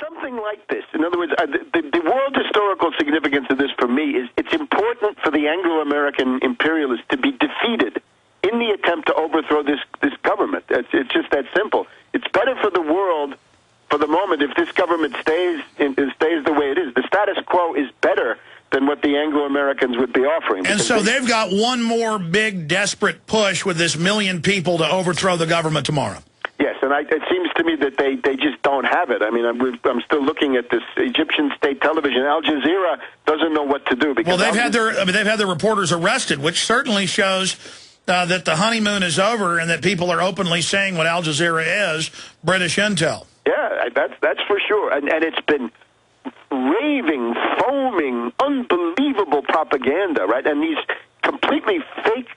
Something like this. In other words, the world historical significance of this for me is it's important for the Anglo-American imperialists to be defeated in the attempt to overthrow this government. It's just that simple. It's better for the world for the moment if this government stays the way it is. The status quo is better than what the Anglo-Americans would be offering. And so they've got one more big, desperate push with this 1 million people to overthrow the government tomorrow. Yes, and it seems to me that they just don't have it. I mean, I'm still looking at this Egyptian state television. Al Jazeera doesn't know what to do. Because they've had their reporters arrested, which certainly shows that the honeymoon is over and that people are openly saying what Al Jazeera is, British intel. Yeah, that's for sure. And it's been raving, foaming, unbelievable propaganda, right? And these completely fake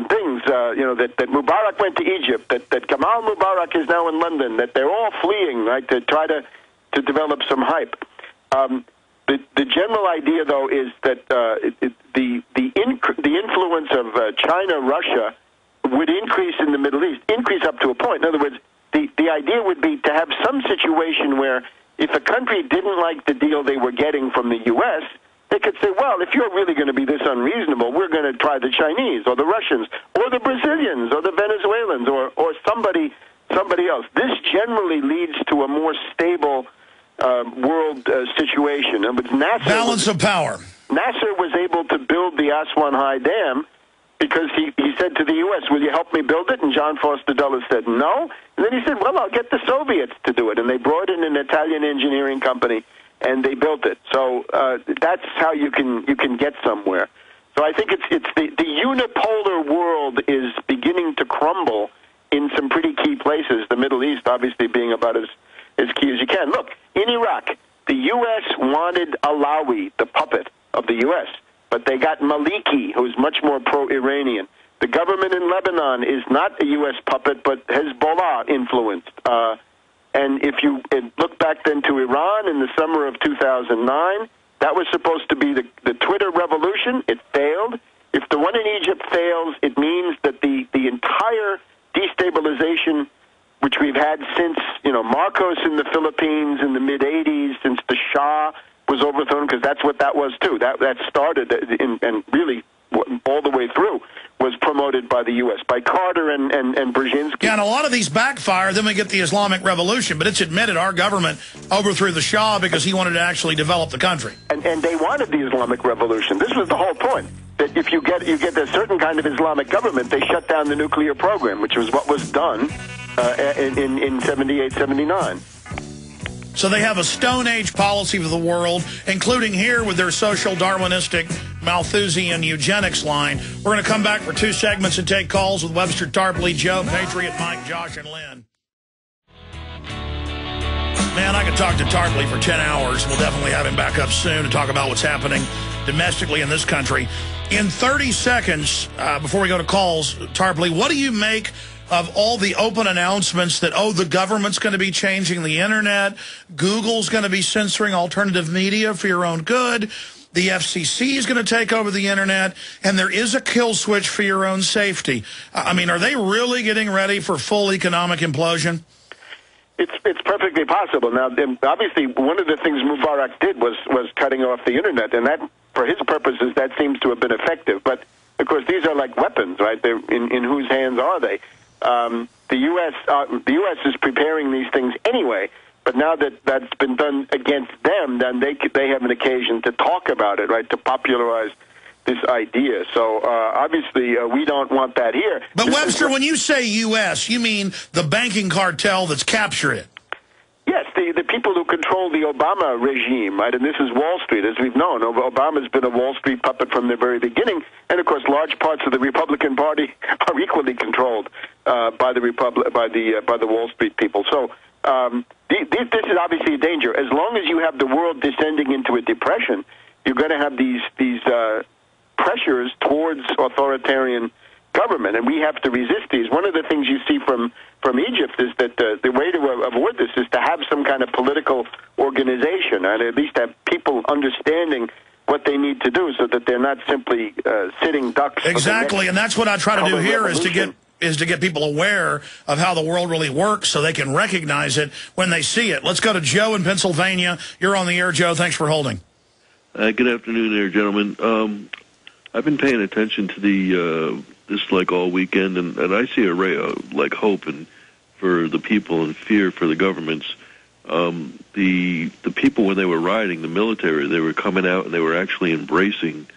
things, that Mubarak went to Egypt, that Gamal Mubarak is now in London, that they're all fleeing, right, to try to develop some hype. The general idea, though, is that the influence of China, Russia, would increase in the Middle East, increase up to a point. In other words, the idea would be to have some situation where if a country didn't like the deal they were getting from the U.S., they could say, well, if you're really going to be this unreasonable, we're going to try the Chinese or the Russians or the Brazilians or the Venezuelans or somebody else. This generally leads to a more stable world situation. And with balance of power. Nasser was able to build the Aswan High Dam because he said to the U.S., will you help me build it? And John Foster Dulles said no. And then he said, well, I'll get the Soviets to do it. And they brought in an Italian engineering company, and they built it. So that's how you can get somewhere. So I think it's the unipolar world is beginning to crumble in some pretty key places, the Middle East obviously being about as key as you can. Look, in Iraq, the U.S. wanted Alawi, the puppet of the U.S., but they got Maliki, who's much more pro-Iranian. The government in Lebanon is not a U.S. puppet, but Hezbollah influenced. And if you look back then to Iran in the summer of 2009, that was supposed to be the Twitter revolution. It failed. If the one in Egypt fails, it means that the entire destabilization, which we've had since, Marcos in the Philippines in the mid-'80s, since the Shah was overthrown, because that's what that was too. That started and really all the way through was promoted by the U.S., by Carter and Brzezinski. Yeah, and a lot of these backfire. Then we get the Islamic Revolution. But it's admitted our government overthrew the Shah because he wanted to actually develop the country. And they wanted the Islamic Revolution. This was the whole point, that if you get a certain kind of Islamic government, they shut down the nuclear program, which was what was done in 78, 79. So they have a Stone Age policy for the world, including here with their social Darwinistic Malthusian eugenics line. We're going to come back for 2 segments and take calls with Webster, Tarpley, Joe, Patriot, Mike, Josh, and Lynn. Man, I could talk to Tarpley for 10 hours. We'll definitely have him back up soon to talk about what's happening domestically in this country. In 30 seconds, before we go to calls, Tarpley, what do you make of all the open announcements that, the government's going to be changing the internet, Google's going to be censoring alternative media for your own good, the FCC is going to take over the internet, and there is a kill switch for your own safety? I mean, are they really getting ready for full economic implosion? It's perfectly possible. Now, obviously, one of the things Mubarak did was cutting off the internet, and that, for his purposes, that seems to have been effective. But, of course, these are like weapons, right? They're in whose hands are they? The U.S. is preparing these things anyway, but now that that's been done against them, then they have an occasion to talk about it, right, to popularize this idea. So obviously we don't want that here. But Webster, when you say U.S., you mean the banking cartel that's captured it? Yes, the people who control the Obama regime, right? And this is Wall Street, as we've known. Obama's been a Wall Street puppet from the very beginning, and of course, large parts of the Republican Party are equally controlled by the Wall Street people. So this is obviously a danger. As long as you have the world descending into a depression, you're going to have these pressures towards authoritarian government, and we have to resist these. One of the things you see from Egypt is that the way to avoid this is to have some kind of political organization, and at least have people understanding what they need to do so that they're not simply sitting ducks. Exactly, and that's what I try to do here is to get is to get people aware of how the world really works so they can recognize it when they see it. Let's go to Joe in Pennsylvania. You're on the air, Joe. Thanks for holding. Good afternoon there, gentlemen. I've been paying attention to this like all weekend, and I see a ray of like hope and for the people and fear for the governments. The people, when they were rioting, the military, they were coming out and they were actually embracing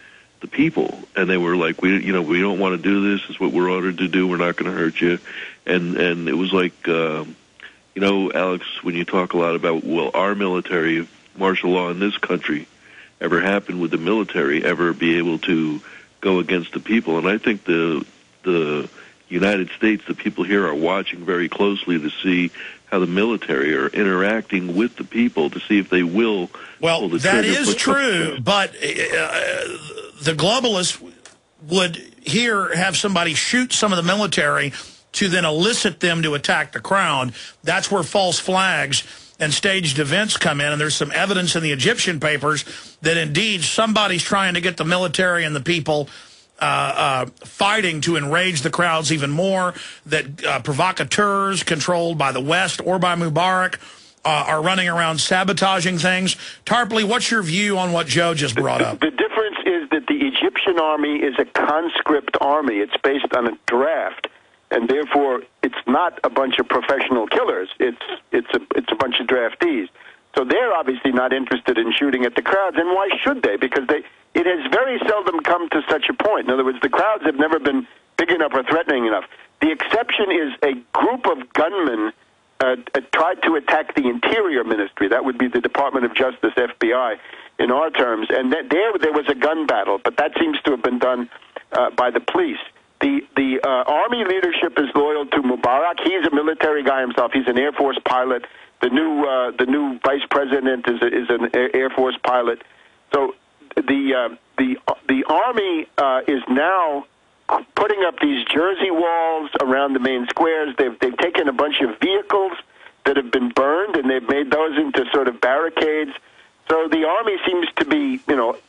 the people, and they were like, we don't want to do this. It's what we're ordered to do. We're not going to hurt you. And it was like, Alex, when you talk a lot about, well, our military, if martial law in this country ever happened, would the military ever be able to go against the people? And I think the United States, the people here are watching very closely to see how the military are interacting with the people to see if they will. Well, that is true, but the globalists would here have somebody shoot some of the military to then elicit them to attack the crowd. That's where false flags and staged events come in, and there's some evidence in the Egyptian papers that indeed somebody's trying to get the military and the people fighting to enrage the crowds even more, that provocateurs controlled by the West or by Mubarak are running around sabotaging things. Tarpley, what's your view on what Joe just brought up? The difference is that the Egyptian army is a conscript army. It's based on a draft, and therefore it's not a bunch of professional killers. It's a bunch of draftees. So they're obviously not interested in shooting at the crowds, and why should they? Because it has very seldom come to such a point. In other words, the crowds have never been big enough or threatening enough. The exception is a group of gunmen tried to attack the Interior Ministry. That would be the Department of Justice, FBI, in our terms. And there was a gun battle, but that seems to have been done by the police. The Army leadership is loyal to Mubarak. He's a military guy himself. He's an Air Force pilot. The new vice president is an Air Force pilot. So the Army is now putting up these jersey walls around the main squares. They've taken a bunch of vehicles that have been burned, and they've made those into sort of barricades. So the Army seems to be,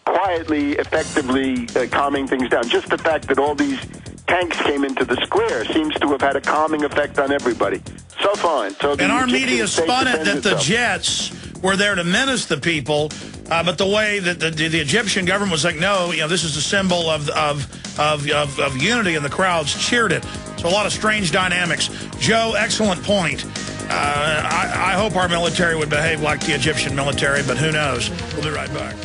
quietly, effectively calming things down. Just the fact that all these tanks came into the square seems to have had a calming effect on everybody. So fine. So and our media spun it that the jets were there to menace the people, but the way that the Egyptian government was like, no, this is a symbol of unity, and the crowds cheered it. So a lot of strange dynamics. Joe, excellent point. I hope our military would behave like the Egyptian military, but who knows? We'll be right back.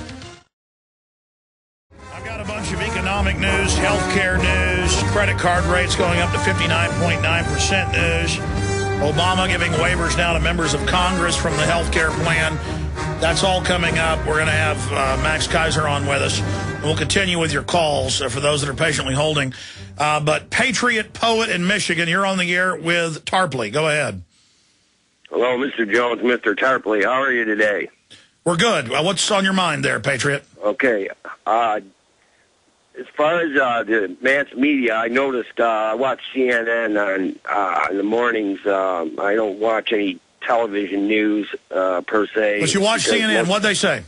I've got a bunch of economic news, healthcare news, credit card rates going up to 59.9% news. Obama giving waivers now to members of Congress from the healthcare plan. That's all coming up. We're going to have Max Kaiser on with us. And we'll continue with your calls for those that are patiently holding. But Patriot Poet in Michigan, you're on the air with Tarpley. Go ahead. Hello, Mr. Jones, Mr. Tarpley. How are you today? We're good. What's on your mind there, Patriot? Okay. As far as the mass media, I noticed I watch CNN in the mornings. I don't watch any television news per se. But you watch CNN. What'd they say?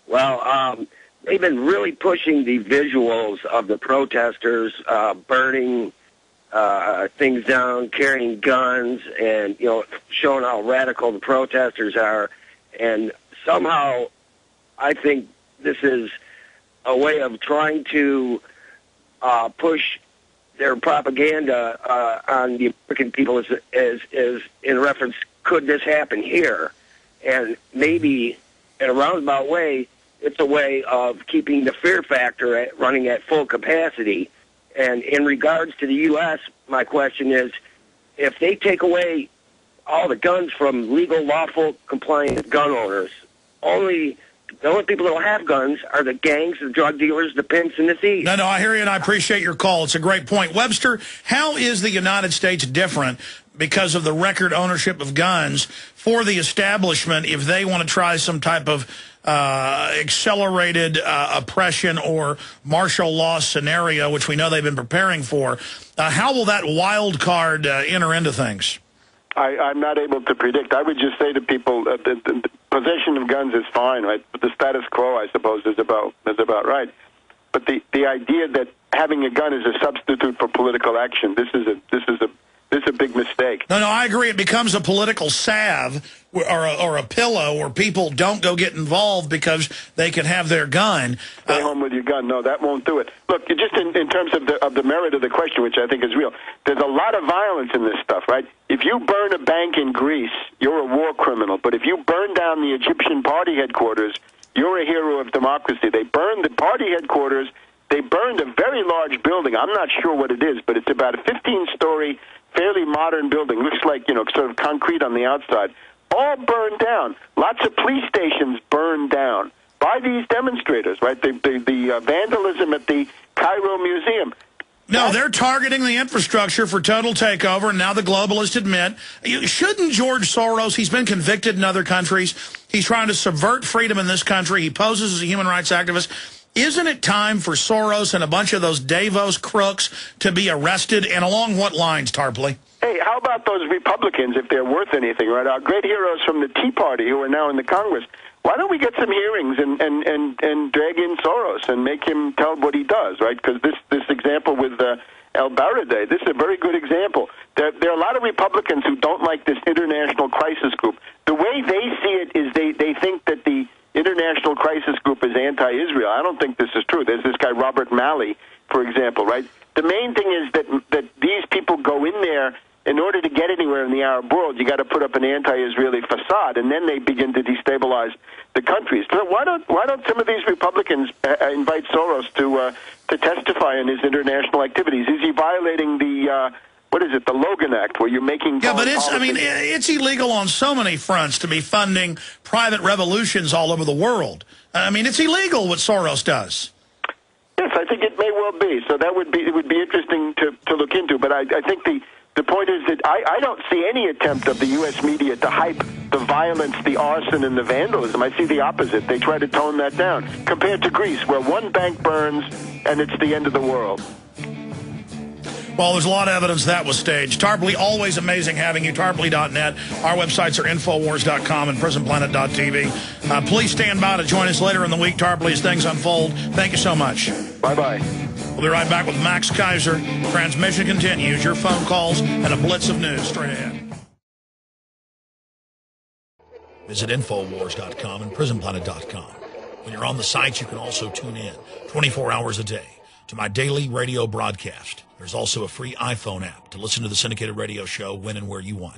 Well, they've been really pushing the visuals of the protesters burning things down, carrying guns, and showing how radical the protesters are. And somehow, I think this is a way of trying to push their propaganda on the American people as in reference, could this happen here? And maybe in a roundabout way, it's a way of keeping the fear factor running at full capacity. And in regards to the U.S., my question is, if they take away all the guns from legal, lawful, compliant gun owners, the only people that will have guns are the gangs, the drug dealers, the pimps, and the thieves. No, I hear you, and I appreciate your call. It's a great point. Webster, how is the United States different because of the record ownership of guns for the establishment if they want to try some type of accelerated oppression or martial law scenario, which we know they've been preparing for? How will that wild card enter into things? I'm not able to predict. I would just say to people that the possession of guns is fine, right? But the status quo, I suppose, is about right. But the idea that having a gun is a substitute for political action. This is a big mistake. No, I agree. It becomes a political salve or a pillow where people don't go get involved because they can have their gun. Stay home with your gun. No, that won't do it. Look, just in terms of the merit of the question, which I think is real, there's a lot of violence in this stuff, right? If you burn a bank in Greece, you're a war criminal. But if you burn down the Egyptian party headquarters, you're a hero of democracy. They burned the party headquarters. They burned a very large building. I'm not sure what it is, but it's about a 15-story, fairly modern building. Looks like, sort of concrete on the outside. All burned down. Lots of police stations burned down by these demonstrators, right? The vandalism at the Cairo Museum. No, they're targeting the infrastructure for total takeover, and now the globalists admit. Shouldn't George Soros, he's been convicted in other countries, he's trying to subvert freedom in this country, he poses as a human rights activist. Isn't it time for Soros and a bunch of those Davos crooks to be arrested, and along what lines, Tarpley? Hey, how about those Republicans, if they're worth anything, right? Our great heroes from the Tea Party who are now in the Congress. Why don't we get some hearings and drag in Soros and make him tell what he does, right? Because this example with El Baradei, this is a very good example. There are a lot of Republicans who don't like this international crisis group. The way they see it is they think that the international crisis group is anti-Israel. I don't think this is true. There's this guy Robert Malley, for example, right? The main thing is that these people go in there. In order to get anywhere in the Arab world, you got to put up an anti-Israeli facade, and then they begin to destabilize the countries. So why don't some of these Republicans invite Soros to testify in his international activities? Is he violating the the Logan Act, where you're making? Yeah, but it's illegal on so many fronts to be funding private revolutions all over the world. It's illegal what Soros does. Yes, I think it may well be. So it would be interesting to look into. But I think the point is that I don't see any attempt of the U.S. media to hype the violence, the arson, and the vandalism. I see the opposite. They try to tone that down, compared to Greece, where one bank burns and it's the end of the world. Well, there's a lot of evidence that was staged. Tarpley, always amazing having you. Tarpley.net. Our websites are Infowars.com and PrisonPlanet.tv. Please stand by to join us later in the week, Tarpley, as things unfold. Thank you so much. Bye-bye. We'll be right back with Max Kaiser. Transmission continues. Your phone calls and a blitz of news straight ahead. Visit Infowars.com and PrisonPlanet.com. When you're on the sites, you can also tune in 24 hours a day to my daily radio broadcast. There's also a free iPhone app to listen to the syndicated radio show when and where you want.